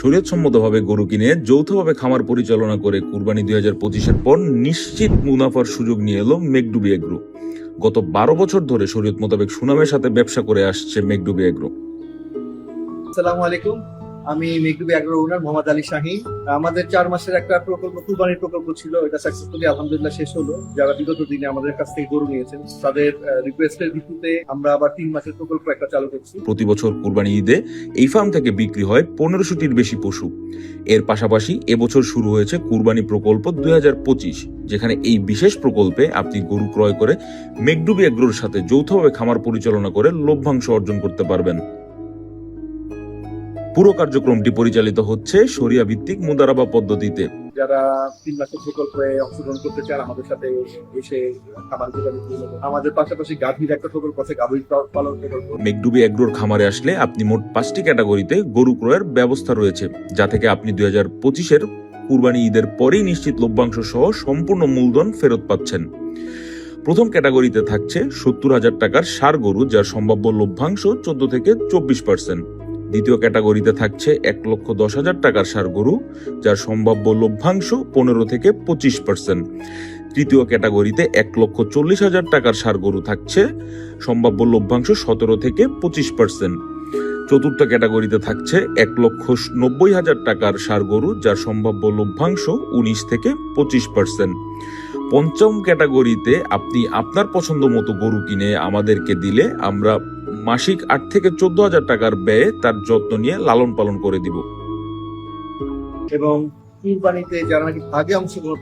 শরীয়তসম্মতভাবে গরু কিনে যৌথভাবে খামার পরিচালনা করে কুরবানি 2025-এর পর নিশ্চিত মুনাফার সুযোগ নিয়ে এলো মেঘডুবি এগ্রো। গত 12 বছর ধরে শরীয়ত মোতাবেক সুনামের সাথে ব্যবসা করে আসছে মেঘডুবি এগ্রো। আসসালামু আলাইকুম, আমি মেঘডুবি এগ্রো ওনার মোহাম্মদ আলী শাহীন। আমাদের 4 মাসের একটা প্রকল্প, কুরবানির প্রকল্প ছিল। এটা সাকসেসফুলি আলহামদুলিল্লাহ শেষ হলো। যারা বিগত দিনে আমাদের কাছ থেকে গরু নিয়েছেন তাদের রিকোয়েস্টের ভিত্তিতে আমরা আবার 3 মাসের প্রকল্প একটা চালু করছি। প্রতি বছর কুরবানি ঈদে এই ফার্ম থেকে বিক্রি হয় 1500টির বেশি পশু। এর পাশাপাশি এবছর শুরু হয়েছে কুরবানি প্রকল্প 2025, যেখানে এই বিশেষ প্রকল্পে আপনি গরু ক্রয় করে মেঘডুবি এগ্রোর সাথে যৌথভাবে খামার পরিচালনা করে লভ্যাংশ অর্জন করতে পারবেন। পুরো কার্যক্রমটি পরিচালিত হচ্ছে শরিয়া ভিত্তিক মুদারাবা পদ্ধতিতে। যারা 3 মাসের প্রকল্পে অংশগ্রহণ করতে চান আমাদের সাথে এসে খামার গুলো, আমাদের পাশাপাশি গাভীর একটা প্রকল্প আছে, গাভীর পালন প্রকল্প। মেঘডুবি এগ্রোর খামারে আসলে আপনি মোট 5টি ক্যাটাগরিতে গরু ক্রয়ের ব্যবস্থা রয়েছে, যা থেকে আপনি 2025-এর কুরবানি ঈদের পরেই নিশ্চিত লভ্যাংশ সহ সম্পূর্ণ মূলধন ফেরত পাচ্ছেন। প্রথম ক্যাটাগরিতে থাকছে 70,000 টাকার ষাঁড় গরু, যার সম্ভাব্য লভ্যাংশ 14 থেকে 24%। দ্বিতীয় ক্যাটাগরিতে থাকছে 1,10,000 টাকার ষাঁড় গরু, যার সম্ভাব্য লভ্যাংশ 15 থেকে 25%। তৃতীয় ক্যাটাগরিতে 1,40,000 টাকার ষাঁড় গরু থাকছে, সম্ভাব্য লভ্যাংশ 17 থেকে 25%। চতুর্থ ক্যাটাগরিতে থাকছে 1,90,000 টাকার ষাঁড় গরু, যার সম্ভাব্য লভ্যাংশ 19 থেকে 25%। পঞ্চম ক্যাটাগরিতে আপনি আপনার পছন্দ মতো গরু কিনে আমাদেরকে দিলে আমরা মাসিক 8 থেকে 14,000 টাকার ব্যয়ে তার যত্ন নিয়ে লালন পালন করে দিব। এবং কুরবানিতে যারা নাকি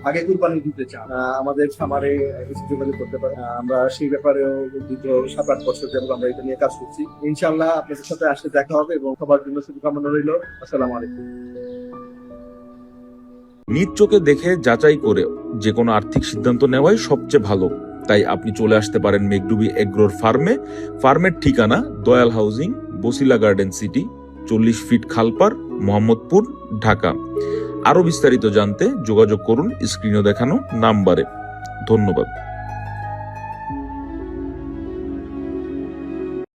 আগে কুরবানি দিতে চান আমাদের খামারে এসে যোগাযোগ করতে পারেন। আমরা সেই ব্যাপারেও দীর্ঘ 7-8 বছর যাবত আমরা এটা নিয়ে কাজ করছি। ইনশাআল্লাহ আপনাদের সাথে আসলে দেখা হবে এবং সবার জন্য শুভকামনা রইল। আসসালামু আলাইকুম। নিজ চোখে দেখে যাচাই করে যে কোনো আর্থিক সিদ্ধান্ত নেওয়াই সবচেয়ে ভালো। তাই আপনি চলে আসতে পারেন মেঘডুবি এগ্রোর ফার্মে। ফার্মের ঠিকানা Dayal housing, Basila garden city, 40 feet Khalpar, Mohammadpur, Dhaka. আরো বিস্তারিত জানতে যোগাযোগ করুন স্ক্রিনে দেখানো নাম্বারে। ধন্যবাদ।